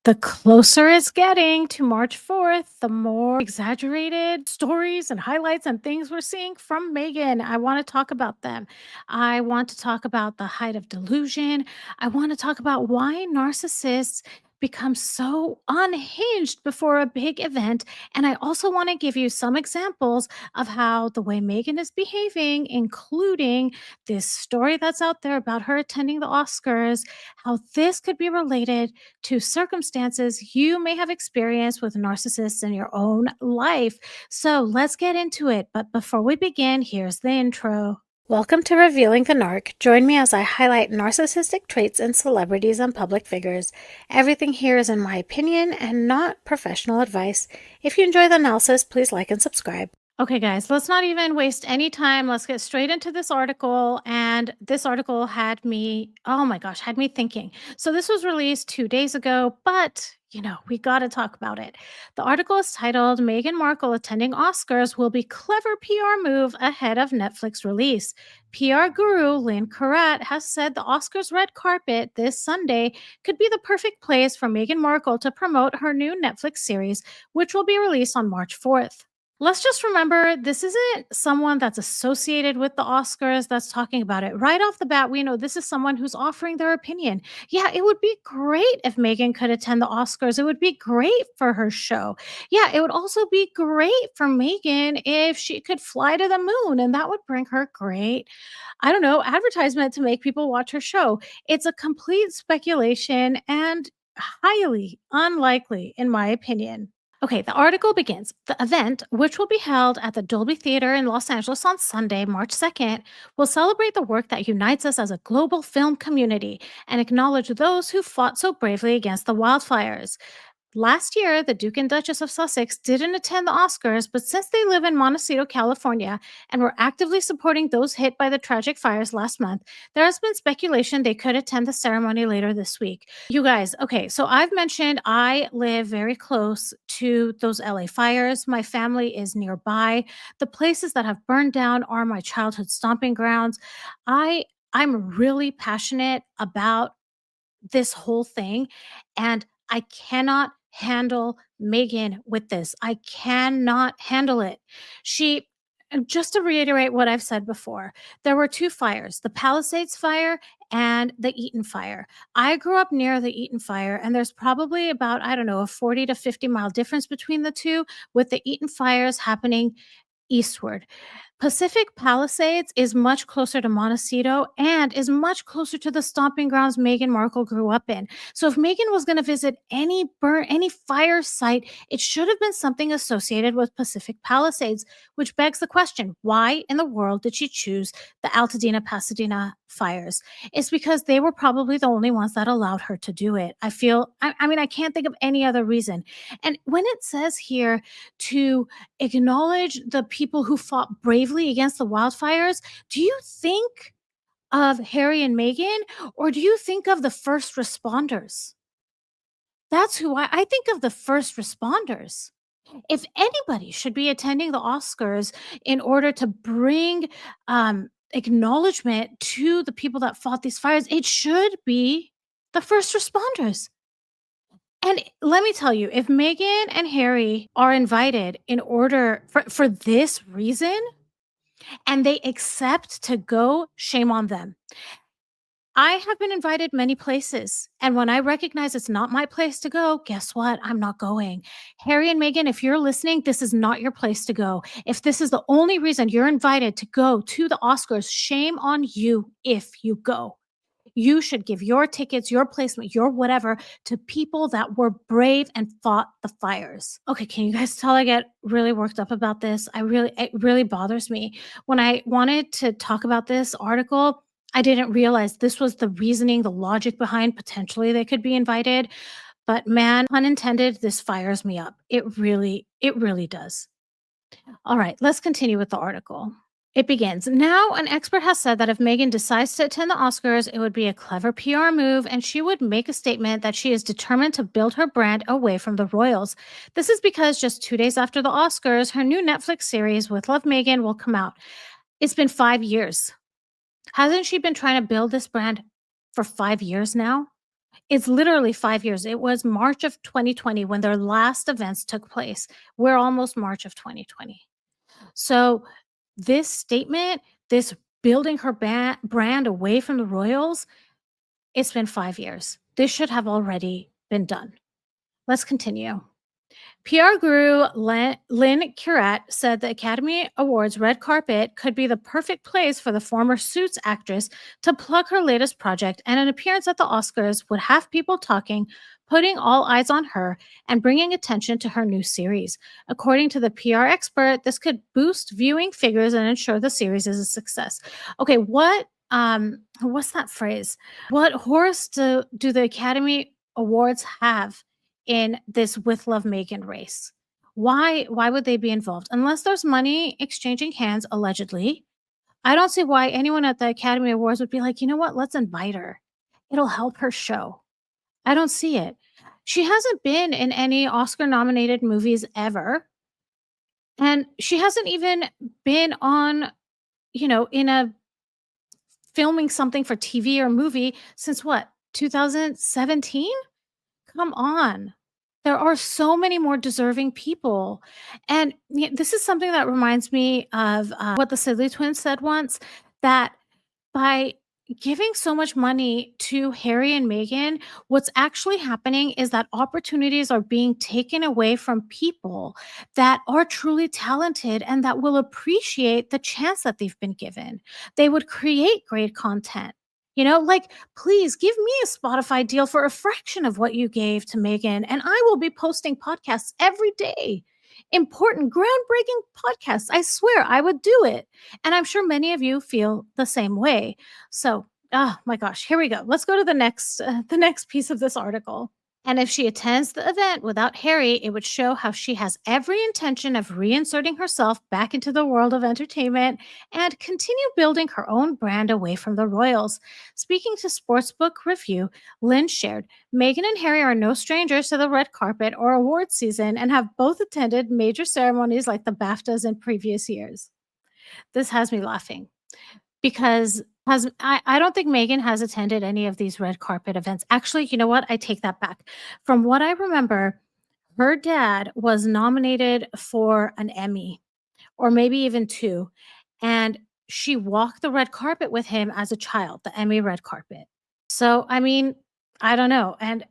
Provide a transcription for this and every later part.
The closer it's getting to March 4th, the more exaggerated stories and highlights and things we're seeing from Meghan. I want to talk about them. I want to talk about the height of delusion. I want to talk about why narcissists become so unhinged before a big event. And I also want to give you some examples of how the way Meghan is behaving, including this story that's out there about her attending the Oscars, how this could be related to circumstances you may have experienced with narcissists in your own life. So let's get into it. But before we begin, here's the intro. Welcome to Revealing the Narc. Join me as I highlight narcissistic traits in celebrities and public figures. Everything here is in my opinion and not professional advice. If you enjoy the analysis, please like and subscribe. Okay, guys, let's not even waste any time. Let's get straight into this article. And this article had me, oh my gosh, had me thinking. So this was released 2 days ago, but we got to talk about it. The article is titled Meghan Markle attending Oscars will be clever PR move ahead of Netflix release. PR guru Lynn Carrat has said the Oscars red carpet this Sunday could be the perfect place for Meghan Markle to promote her new Netflix series, which will be released on March 4th. Let's just remember this isn't someone that's associated with the Oscars that's talking about it. Right off the bat, we know this is someone who's offering their opinion. Yeah, it would be great if Meghan could attend the Oscars. It would be great for her show. Yeah, it would also be great for Meghan if she could fly to the moon, and that would bring her great, I don't know, advertisement to make people watch her show. It's a complete speculation and highly unlikely, in my opinion. Okay, the article begins. The event, which will be held at the Dolby Theater in Los Angeles on Sunday, March 2nd, will celebrate the work that unites us as a global film community and acknowledge those who fought so bravely against the wildfires. Last year, the Duke and Duchess of Sussex didn't attend the Oscars, but since they live in Montecito, California, and were actively supporting those hit by the tragic fires last month, there has been speculation they could attend the ceremony later this week. You guys, okay, so I've mentioned I live very close to those LA fires. My family is nearby. The places that have burned down are my childhood stomping grounds. I'm really passionate about this whole thing, and I cannot handle Meghan with this. I cannot handle it. She and just to reiterate what I've said before, there were two fires, the Palisades fire and the Eaton fire. I grew up near the Eaton fire, and there's probably about, I don't know, a 40 to 50-mile difference between the two, with the Eaton fires happening eastward. Pacific Palisades is much closer to Montecito and is much closer to the stomping grounds Meghan Markle grew up in. So if Meghan was going to visit any fire site, it should have been something associated with Pacific Palisades, which begs the question, why in the world did she choose the Altadena Pasadena fires? It's because they were probably the only ones that allowed her to do it. I mean, I can't think of any other reason. And when it says here to acknowledge the people who fought bravely against the wildfires, do you think of Harry and Meghan, or do you think of the first responders? That's who I think of, the first responders. If anybody should be attending the Oscars in order to bring acknowledgement to the people that fought these fires, it should be the first responders. And let me tell you, if Meghan and Harry are invited in order for this reason and they accept to go, shame on them. I have been invited many places, and when I recognize it's not my place to go, guess what? I'm not going. Harry and Meghan, if you're listening, this is not your place to go. If this is the only reason you're invited to go to the Oscars, shame on you if you go. You should give your tickets, your placement, your whatever to people that were brave and fought the fires. Okay, can you guys tell I get really worked up about this? It really bothers me. When I wanted to talk about this article, I didn't realize this was the reasoning, the logic behind potentially they could be invited. But man, pun intended, this fires me up. It really does. All right, let's continue with the article. It begins. Now, an expert has said that if Meghan decides to attend the Oscars, it would be a clever PR move, and she would make a statement that she is determined to build her brand away from the royals. This is because just 2 days after the Oscars, her new Netflix series, With Love Meghan, will come out. It's been 5 years. Hasn't she been trying to build this brand for 5 years now? It's literally 5 years. It was March of 2020 when their last events took place. We're almost March of 2020. So, this statement, this building her brand away from the royals, it's been 5 years. This should have already been done. Let's continue. PR guru Lynn Currat said the Academy Awards red carpet could be the perfect place for the former Suits actress to plug her latest project, and an appearance at the Oscars would have people talking, putting all eyes on her, and bringing attention to her new series. According to the PR expert, this could boost viewing figures and ensure the series is a success. Okay, what's that phrase? What horse do the Academy Awards have in this with love Meghan race? Why would they be involved? Unless there's money exchanging hands allegedly, I don't see why anyone at the Academy Awards would be like, "You know what? Let's invite her. It'll help her show." I don't see it. She hasn't been in any Oscar nominated movies ever, and she hasn't even been on, in a filming something for TV or movie since what? 2017? Come on. There are so many more deserving people. And this is something that reminds me of what the Sidley twins said once, that by giving so much money to Harry and Meghan, what's actually happening is that opportunities are being taken away from people that are truly talented and that will appreciate the chance that they've been given. They would create great content. Like, please give me a Spotify deal for a fraction of what you gave to Meghan, and I will be posting podcasts every day. Important, groundbreaking podcasts. I swear I would do it. And I'm sure many of you feel the same way. So, oh my gosh, here we go. Let's go to the next piece of this article. And if she attends the event without Harry, it would show how she has every intention of reinserting herself back into the world of entertainment and continue building her own brand away from the royals. Speaking to Sportsbook Review, Lynn shared, Meghan and Harry are no strangers to the red carpet or award season and have both attended major ceremonies like the BAFTAs in previous years. This has me laughing because I don't think Meghan has attended any of these red carpet events. Actually, you know what? I take that back. From what I remember, her dad was nominated for an Emmy or maybe even 2, and she walked the red carpet with him as a child, the Emmy red carpet. So, I mean, I don't know, and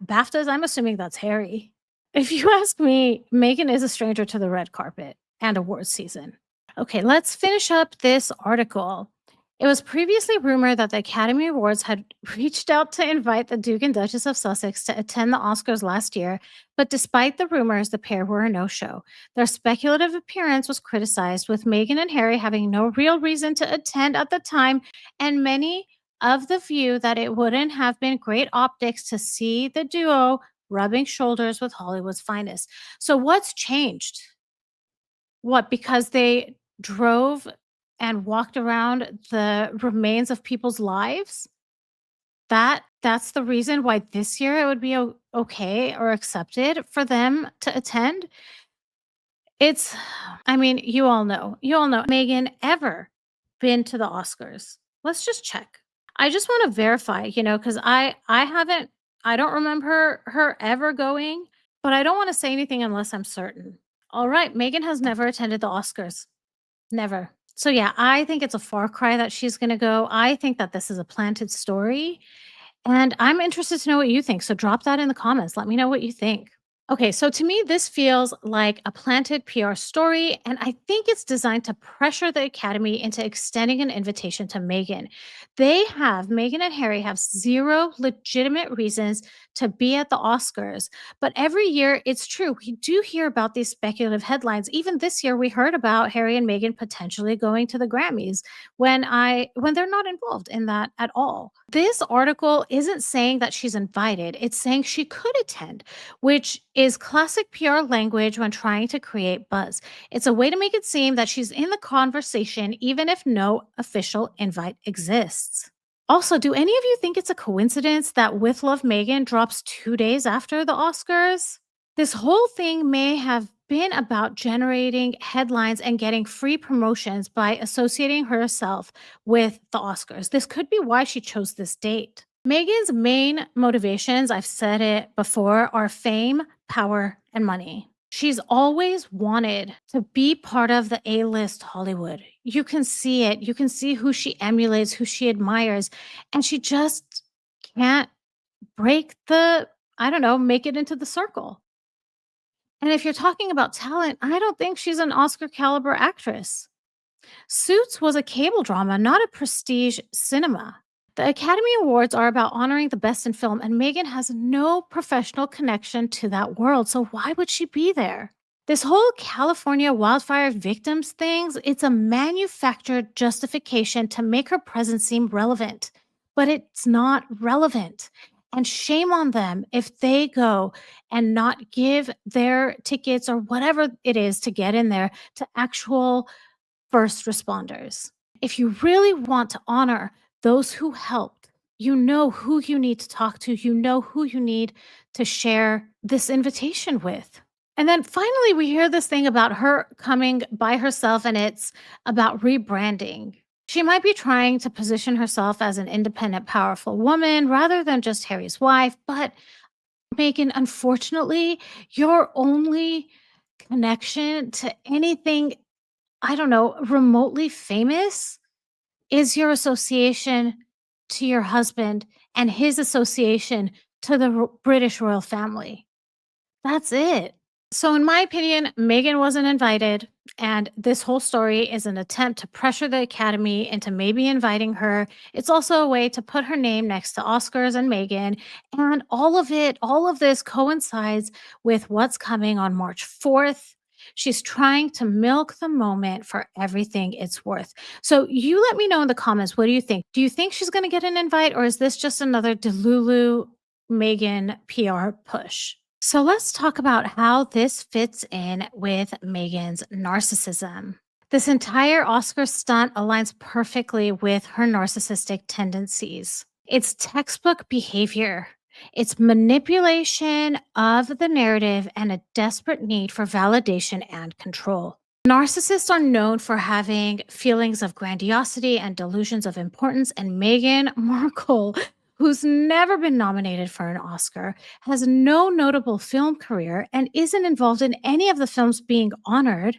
BAFTAs, I'm assuming that's Harry. If you ask me, Meghan is a stranger to the red carpet and awards season. Okay, let's finish up this article. It was previously rumored that the Academy Awards had reached out to invite the Duke and Duchess of Sussex to attend the Oscars last year, but despite the rumors, the pair were a no show. Their speculative appearance was criticized, with Meghan and Harry having no real reason to attend at the time, and many of the view that it wouldn't have been great optics to see the duo rubbing shoulders with Hollywood's finest. So, what's changed? What, because they drove and walked around the remains of people's lives? That's the reason why this year it would be okay or accepted for them to attend? It's I mean, you all know, Megan ever been to the Oscars? Let's just check. I just wanna verify, because I don't remember her ever going, but I don't wanna say anything unless I'm certain. Alright, Megan has never attended the Oscars. Never. So, yeah, I think it's a far cry that she's gonna go. I think that this is a planted story, and I'm interested to know what you think, so drop that in the comments. Let me know what you think. Okay, so to me, this feels like a planted PR story, and I think it's designed to pressure the Academy into extending an invitation to Meghan. Meghan and Harry have zero legitimate reasons to be at the Oscars, but every year, it's true, we do hear about these speculative headlines. Even this year, we heard about Harry and Meghan potentially going to the Grammys when they're not involved in that at all. This article isn't saying that she's invited; it's saying she could attend, which is classic PR language when trying to create buzz. It's a way to make it seem that she's in the conversation, even if no official invite exists. Also, do any of you think it's a coincidence that With Love Megan drops 2 days after the Oscars? This whole thing may have been about generating headlines and getting free promotions by associating herself with the Oscars. This could be why she chose this date. Megan's main motivations, I've said it before, are fame, power, and money. She's always wanted to be part of the A-list Hollywood. You can see it. You can see who she emulates, who she admires, and she just can't break the, I don't know, make it into the circle. And if you're talking about talent, I don't think she's an Oscar caliber actress. Suits was a cable drama, not a prestige cinema. The Academy Awards are about honoring the best in film, and Megan has no professional connection to that world. So why would she be there? This whole California wildfire victims things, it's a manufactured justification to make her presence seem relevant, but it's not relevant. And shame on them if they go and not give their tickets or whatever it is to get in there to actual first responders. If you really want to honor those who helped, you know who you need to talk to, you know who you need to share this invitation with. And then finally, we hear this thing about her coming by herself, and it's about rebranding. She might be trying to position herself as an independent, powerful woman rather than just Harry's wife. But Megan, unfortunately, your only connection to anything, I don't know, remotely famous is your association to your husband and his association to the British royal family. That's it. So, in my opinion, Meghan wasn't invited. And this whole story is an attempt to pressure the Academy into maybe inviting her. It's also a way to put her name next to Oscars and Meghan. And all of this coincides with what's coming on March 4th. She's trying to milk the moment for everything it's worth. So, you let me know in the comments. What do you think? Do you think she's going to get an invite, or is this just another Delulu Meghan PR push? So let's talk about how this fits in with Megan's narcissism. This entire Oscar stunt aligns perfectly with her narcissistic tendencies. It's textbook behavior. It's manipulation of the narrative and a desperate need for validation and control. Narcissists are known for having feelings of grandiosity and delusions of importance, and Meghan Markle, who's never been nominated for an Oscar, has no notable film career, and isn't involved in any of the films being honored,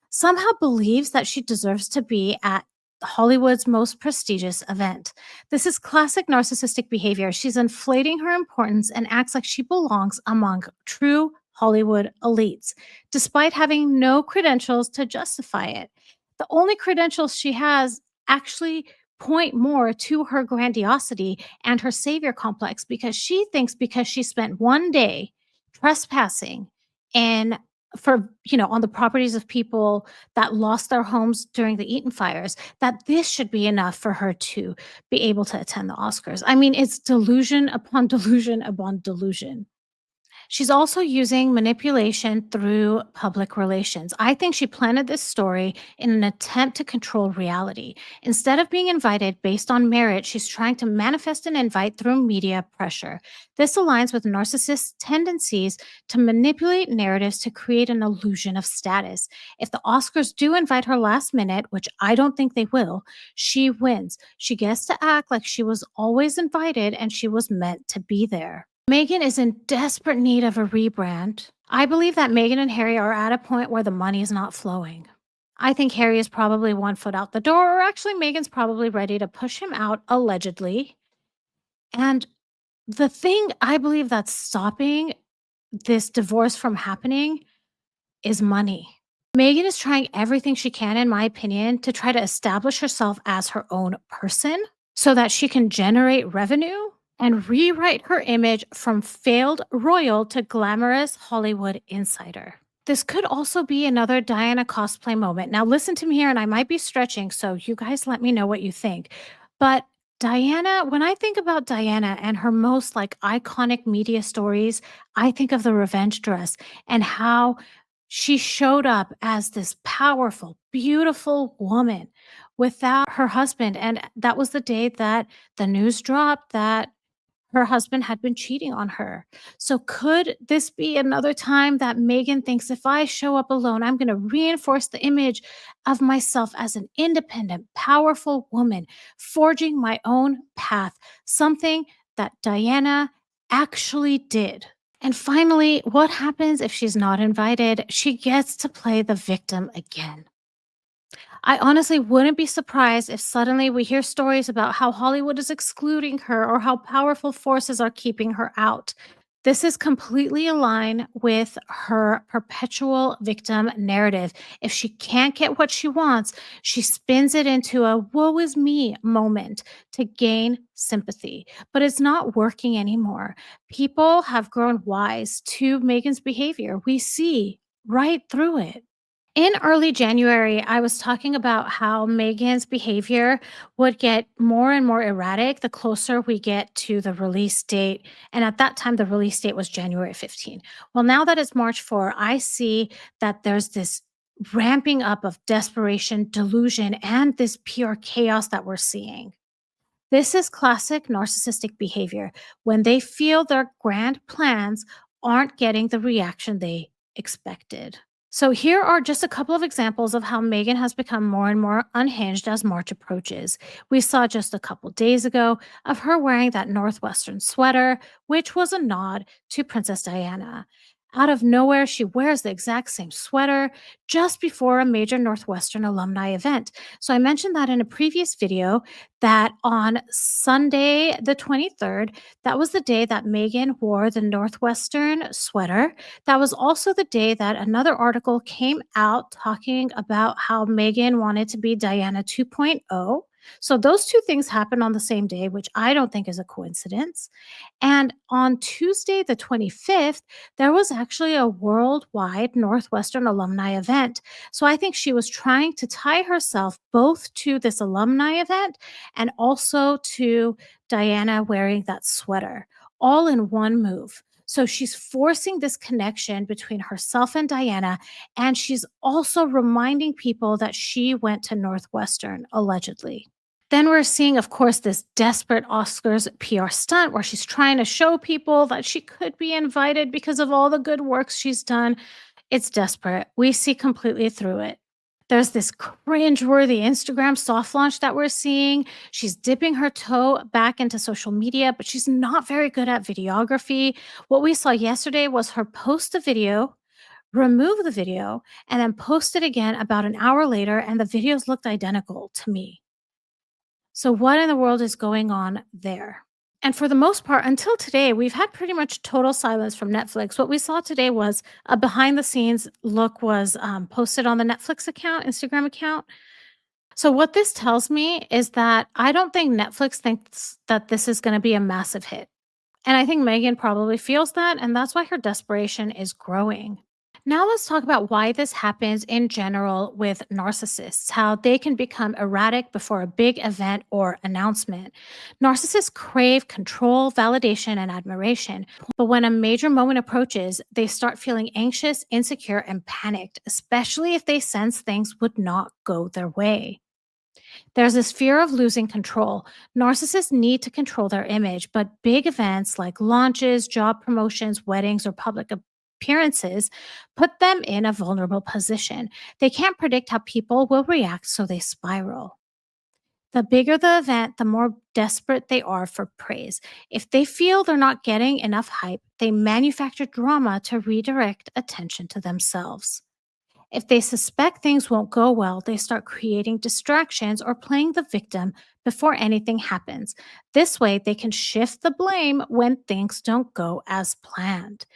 somehow believes that she deserves to be at Hollywood's most prestigious event. This is classic narcissistic behavior. She's inflating her importance and acts like she belongs among true Hollywood elites, despite having no credentials to justify it. The only credentials she has actually point more to her grandiosity and her savior complex, because she thinks because she spent one day trespassing in for on the properties of people that lost their homes during the Eaton fires, that this should be enough for her to be able to attend the Oscars. I mean, it's delusion upon delusion upon delusion. She's also using manipulation through public relations. I think she planted this story in an attempt to control reality. Instead of being invited based on merit, she's trying to manifest an invite through media pressure. This aligns with narcissists' tendencies to manipulate narratives to create an illusion of status. If the Oscars do invite her last minute, which I don't think they will, she wins. She gets to act like she was always invited and she was meant to be there. Meghan is in desperate need of a rebrand. I believe that Meghan and Harry are at a point where the money is not flowing. I think Harry is probably one foot out the door, or actually, Meghan's probably ready to push him out, allegedly. And the thing I believe that's stopping this divorce from happening is money. Meghan is trying everything she can, in my opinion, to try to establish herself as her own person so that she can generate revenue and rewrite her image from failed royal to glamorous Hollywood insider. This could also be another Diana cosplay moment. Now, listen to me here, and I might be stretching, so you guys let me know what you think. But Diana, when I think about Diana and her most like iconic media stories, I think of the revenge dress and how she showed up as this powerful, beautiful woman without her husband. And that was the day that the news dropped that her husband had been cheating on her. So could this be another time that Meghan thinks, if I show up alone, I'm going to reinforce the image of myself as an independent, powerful woman, forging my own path, something that Diana actually did. And finally, what happens if she's not invited? She gets to play the victim again. I honestly wouldn't be surprised if suddenly we hear stories about how Hollywood is excluding her or how powerful forces are keeping her out. This is completely aligned with her perpetual victim narrative. If she can't get what she wants, she spins it into a woe is me moment to gain sympathy. But it's not working anymore. People have grown wise to Megan's behavior. We see right through it. In early January, I was talking about how Megan's behavior would get more and more erratic the closer we get to the release date. And at that time, the release date was January 15. Well, now that it's March 4, I see that there's this ramping up of desperation, delusion, and this pure chaos that we're seeing. This is classic narcissistic behavior when they feel their grand plans aren't getting the reaction they expected. So, here are just a couple of examples of how Megan has become more and more unhinged as March approaches. We saw just a couple days ago of her wearing that Northwestern sweater, which was a nod to Princess Diana. Out of nowhere, she wears the exact same sweater just before a major Northwestern alumni event. So, I mentioned that in a previous video that on Sunday, the 23rd, that was the day that Megan wore the Northwestern sweater. That was also the day that another article came out talking about how Meghan wanted to be Diana 2.0. So those two things happened on the same day, which I don't think is a coincidence. And on Tuesday, the 25th, there was actually a worldwide Northwestern alumni event. So I think she was trying to tie herself both to this alumni event and also to Diana wearing that sweater, all in one move. So she's forcing this connection between herself and Diana, and she's also reminding people that she went to Northwestern, allegedly. Then we're seeing, of course, this desperate Oscars PR stunt where she's trying to show people that she could be invited because of all the good works she's done. It's desperate. We see completely through it. There's this cringe-worthy Instagram soft launch that we're seeing. She's dipping her toe back into social media, but she's not very good at videography. What we saw yesterday was her post a video, remove the video, and then post it again about an hour later, and the videos looked identical to me. So, what in the world is going on there? And for the most part, until today, we've had pretty much total silence from Netflix. What we saw today was a behind the scenes look was posted on the Netflix account, Instagram account. So, what this tells me is that I don't think Netflix thinks that this is going to be a massive hit. And I think Megan probably feels that. And that's why her desperation is growing. Now, let's talk about why this happens in general with narcissists, how they can become erratic before a big event or announcement. Narcissists crave control, validation, and admiration. But when a major moment approaches, they start feeling anxious, insecure, and panicked, especially if they sense things would not go their way. There's this fear of losing control. Narcissists need to control their image, but big events like launches, job promotions, weddings, or public appearances put them in a vulnerable position. They can't predict how people will react, so they spiral. The bigger the event, the more desperate they are for praise. If they feel they're not getting enough hype, they manufacture drama to redirect attention to themselves. If they suspect things won't go well, they start creating distractions or playing the victim before anything happens. This way, they can shift the blame when things don't go as planned.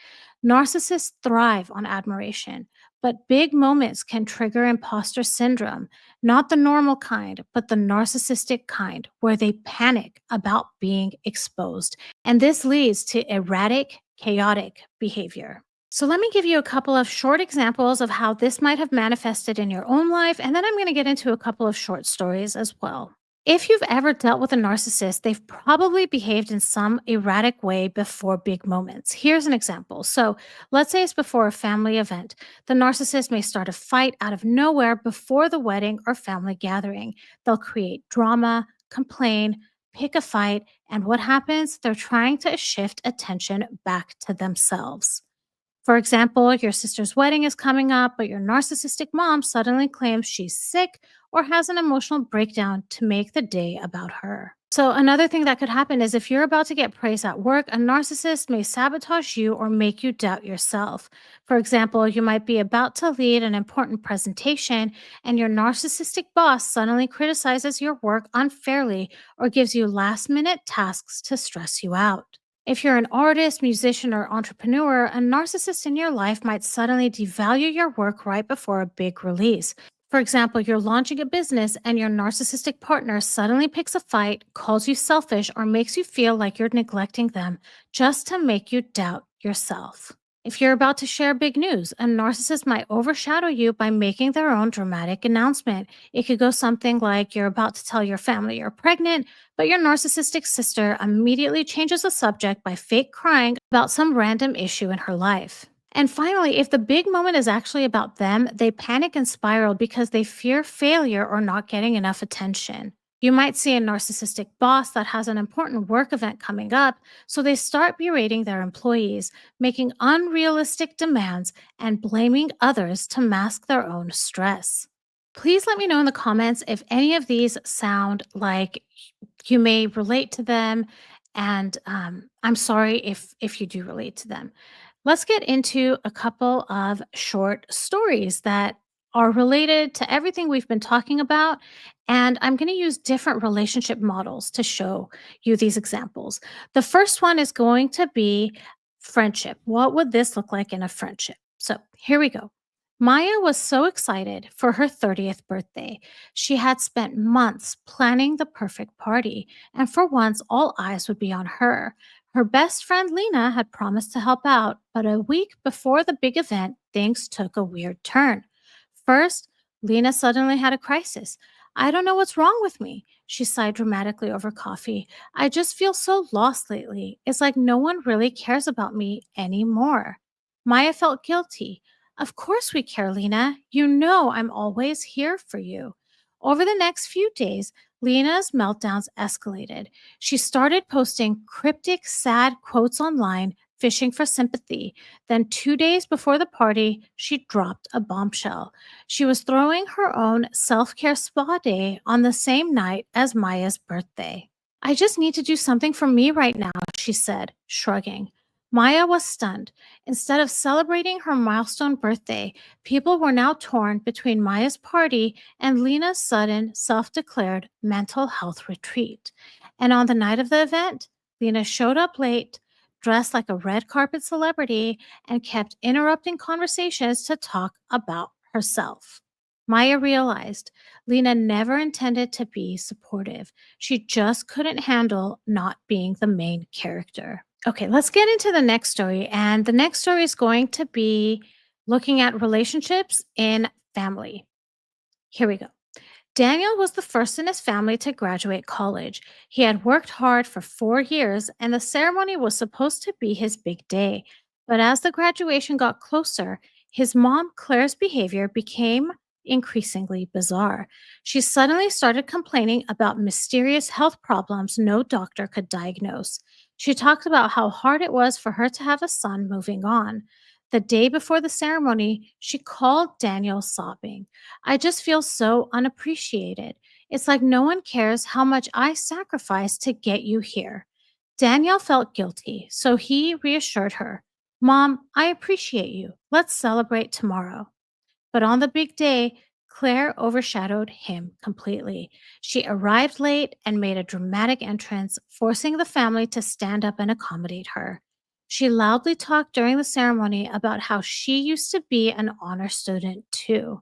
Narcissists thrive on admiration, but big moments can trigger imposter syndrome, not the normal kind, but the narcissistic kind, where they panic about being exposed. And this leads to erratic, chaotic behavior. So, let me give you a couple of short examples of how this might have manifested in your own life, and then I'm going to get into a couple of short stories as well. If you've ever dealt with a narcissist, they've probably behaved in some erratic way before big moments. Here's an example. So, let's say it's before a family event. The narcissist may start a fight out of nowhere before the wedding or family gathering. They'll create drama, complain, pick a fight, and what happens? They're trying to shift attention back to themselves. For example, your sister's wedding is coming up, but your narcissistic mom suddenly claims she's sick or has an emotional breakdown to make the day about her. So, another thing that could happen is if you're about to get praise at work, a narcissist may sabotage you or make you doubt yourself. For example, you might be about to lead an important presentation, and your narcissistic boss suddenly criticizes your work unfairly or gives you last minute tasks to stress you out. If you're an artist, musician, or entrepreneur, a narcissist in your life might suddenly devalue your work right before a big release. For example, you're launching a business and your narcissistic partner suddenly picks a fight, calls you selfish, or makes you feel like you're neglecting them just to make you doubt yourself. If you're about to share big news, a narcissist might overshadow you by making their own dramatic announcement. It could go something like you're about to tell your family you're pregnant, but your narcissistic sister immediately changes the subject by fake crying about some random issue in her life. And finally, if the big moment is actually about them, they panic and spiral because they fear failure or not getting enough attention. You might see a narcissistic boss that has an important work event coming up, so they start berating their employees, making unrealistic demands, and blaming others to mask their own stress. Please let me know in the comments if any of these sound like you may relate to them, and I'm sorry if you do relate to them. Let's get into a couple of short stories that are related to everything we've been talking about. And I'm going to use different relationship models to show you these examples. The first one is going to be friendship. What would this look like in a friendship? So here we go. Maya was so excited for her 30th birthday. She had spent months planning the perfect party, and for once, all eyes would be on her. Her best friend Lena had promised to help out, but a week before the big event, things took a weird turn. First, Lena suddenly had a crisis. I don't know what's wrong with me. She sighed dramatically over coffee. I just feel so lost lately. It's like no one really cares about me anymore. Maya felt guilty. Of course we care, Lena. You know I'm always here for you. Over the next few days, Lena's meltdowns escalated. She started posting cryptic, sad quotes online, fishing for sympathy. Then, 2 days before the party, she dropped a bombshell. She was throwing her own self care spa day on the same night as Maya's birthday. I just need to do something for me right now, she said, shrugging. Maya was stunned. Instead of celebrating her milestone birthday, people were now torn between Maya's party and Lena's sudden self declared mental health retreat. And on the night of the event, Lena showed up late, dressed like a red carpet celebrity, and kept interrupting conversations to talk about herself. Maya realized Lena never intended to be supportive. She just couldn't handle not being the main character. Okay, let's get into the next story. And the next story is going to be looking at relationships in family. Here we go. Daniel was the first in his family to graduate college. He had worked hard for 4 years, and the ceremony was supposed to be his big day. But as the graduation got closer, his mom, Claire's behavior became increasingly bizarre. She suddenly started complaining about mysterious health problems no doctor could diagnose. She talked about how hard it was for her to have a son moving on. The day before the ceremony, she called Daniel sobbing. I just feel so unappreciated. It's like no one cares how much I sacrificed to get you here. Danielle felt guilty, so he reassured her, Mom, I appreciate you. Let's celebrate tomorrow. But on the big day, Claire overshadowed him completely. She arrived late and made a dramatic entrance, forcing the family to stand up and accommodate her. She loudly talked during the ceremony about how she used to be an honor student too.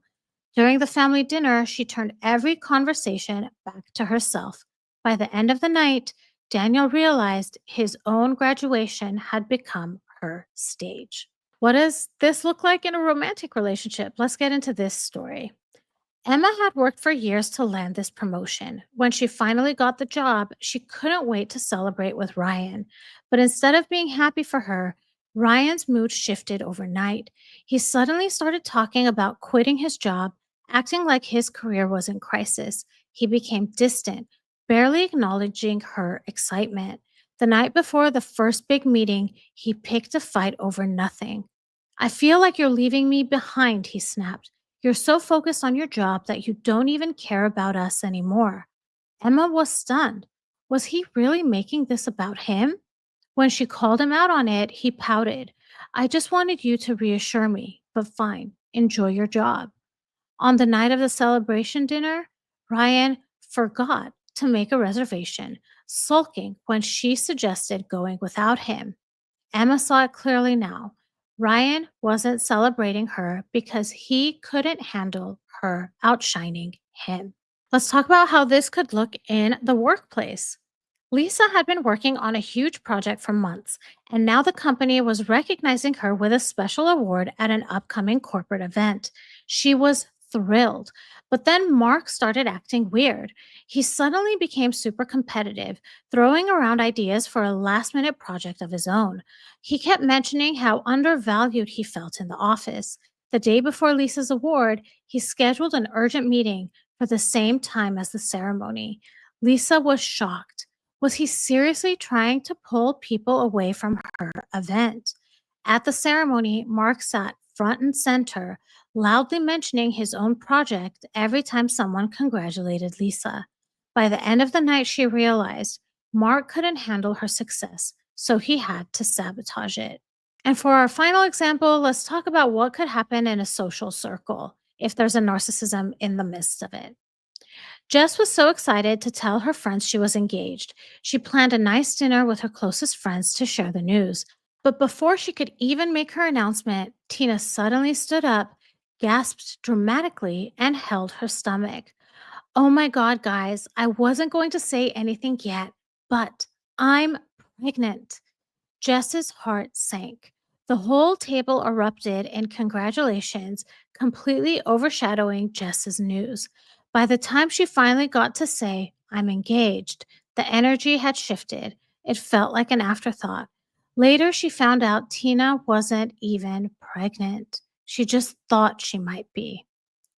During the family dinner, she turned every conversation back to herself. By the end of the night, Daniel realized his own graduation had become her stage. What does this look like in a romantic relationship? Let's get into this story. Emma had worked for years to land this promotion. When she finally got the job, she couldn't wait to celebrate with Ryan. But instead of being happy for her, Ryan's mood shifted overnight. He suddenly started talking about quitting his job, acting like his career was in crisis. He became distant, barely acknowledging her excitement. The night before the first big meeting, he picked a fight over nothing. I feel like you're leaving me behind, he snapped. You're so focused on your job that you don't even care about us anymore. Emma was stunned. Was he really making this about him? When she called him out on it, he pouted. I just wanted you to reassure me, but fine, enjoy your job. On the night of the celebration dinner, Ryan forgot to make a reservation, sulking when she suggested going without him. Emma saw it clearly now. Ryan wasn't celebrating her because he couldn't handle her outshining him. Let's talk about how this could look in the workplace. Lisa had been working on a huge project for months, and now the company was recognizing her with a special award at an upcoming corporate event. She was thrilled. But then Mark started acting weird. He suddenly became super competitive, throwing around ideas for a last minute project of his own. He kept mentioning how undervalued he felt in the office. The day before Lisa's award, he scheduled an urgent meeting for the same time as the ceremony. Lisa was shocked. Was he seriously trying to pull people away from her event? At the ceremony, Mark sat front and center, loudly mentioning his own project every time someone congratulated Lisa. By the end of the night, she realized Mark couldn't handle her success, so he had to sabotage it. And for our final example, let's talk about what could happen in a social circle if there's a narcissism in the midst of it. Jess was so excited to tell her friends she was engaged. She planned a nice dinner with her closest friends to share the news. But before she could even make her announcement, Tina suddenly stood up, gasped dramatically, and held her stomach. Oh my God, guys, I wasn't going to say anything yet, but I'm pregnant. Jess's heart sank. The whole table erupted in congratulations, completely overshadowing Jess's news. By the time she finally got to say, I'm engaged, the energy had shifted. It felt like an afterthought. Later, she found out Tina wasn't even pregnant. She just thought she might be.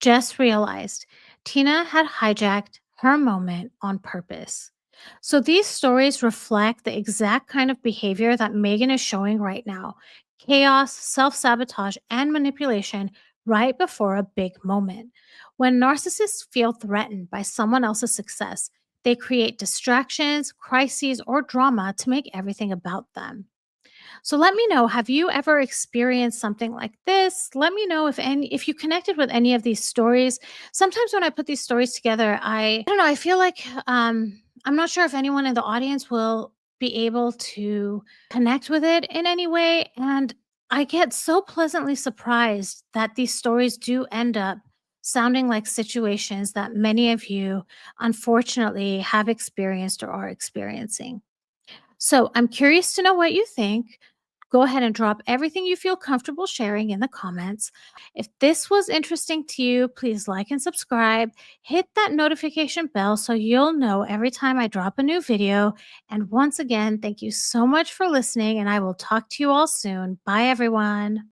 Jess realized Tina had hijacked her moment on purpose. So these stories reflect the exact kind of behavior that Megan is showing right now: chaos, self sabotage, and manipulation right before a big moment. When narcissists feel threatened by someone else's success, they create distractions, crises, or drama to make everything about them. So let me know, have you ever experienced something like this? Let me know if you connected with any of these stories. Sometimes when I put these stories together, I don't know, I feel like I'm not sure if anyone in the audience will be able to connect with it in any way, and I get so pleasantly surprised that these stories do end up sounding like situations that many of you unfortunately have experienced or are experiencing. So I'm curious to know what you think. Go ahead and drop everything you feel comfortable sharing in the comments. If this was interesting to you, please like and subscribe. Hit that notification bell so you'll know every time I drop a new video. And once again, thank you so much for listening, and I will talk to you all soon. Bye, everyone.